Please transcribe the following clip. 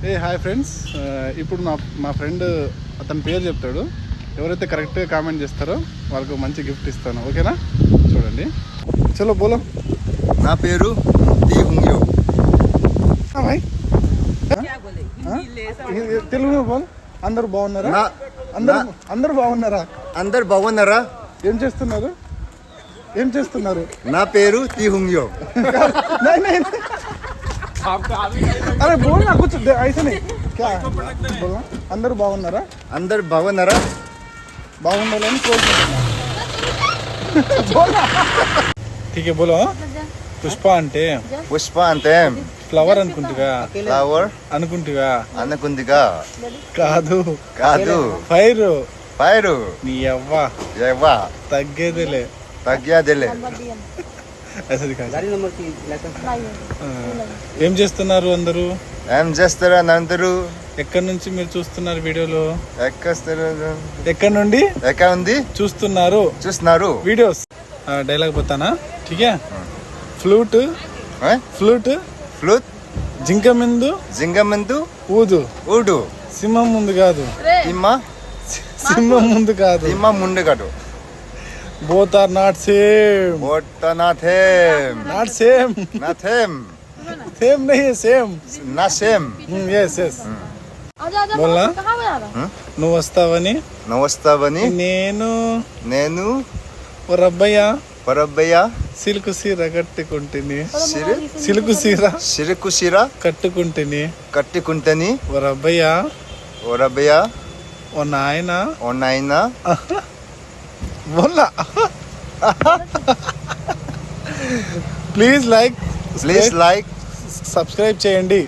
Hi friends, ఇప్పుడు మా friend అతని పేరు చెప్తాడు. ఎవరైతే కరెక్ట్గా కామెంట్ చేస్తారో వాళ్ళకు మంచి గిఫ్ట్ ఇస్తాను. ఓకేనా? చూడండి. చలో బోలో. నా పేరు టీ హుంగ్యో. భాయ్ తెలుగులో బోల్. అందరూ బాగున్నారా? అందరూ బాగున్నారా? అందరు బాగున్నారా? ఏం చేస్తున్నారు? నా పేరు టీ హుంగ్యో. అరే బోల్ నా కుछ ऐसा नहीं क्या बोलना. అందరూ బాగున్నారా? అందరు బాగున్నారా? బాగుండాలని కోరుకుంటున్నా. ఠీకే బోలో. పుష్ప అంటే పుష్ప అంటే ఫ్లవర్ అనుకుంటుగా. ఫ్లవర్ అనుకుందిగా. కాదు ఫైర్. నీ అవ్వ తగ్గేదిలే. అసలు కాదు. ఏం చేస్తున్నారు అందరూ? ఏం చేస్తారా అందరూ? ఎక్కడి నుంచి మీరు చూస్తున్నారు వీడియోలో? ఎక్కడ నుండి ఉంది చూస్తున్నారు వీడియోస్. డైలాగ్ పోతానా? ఠీకే. ఫ్లూట్ జింక ముందు ఊదు. సింహం ముందు కాదు. సింహం ముందు కాదు. Both are not same. Same नहीं है, same. Yes. बोलना. నువ్వు వస్తావని నేను రబ్బయ్య సిల్కు సీర కట్టుకుంటుని. సిల్కు సీర కట్టుకుంటుని. ఓ రబ్బయ్య ఓ నాయన बोलना. ప్లీజ్ లైక్ సబ్స్క్రైబ్ చేయండి.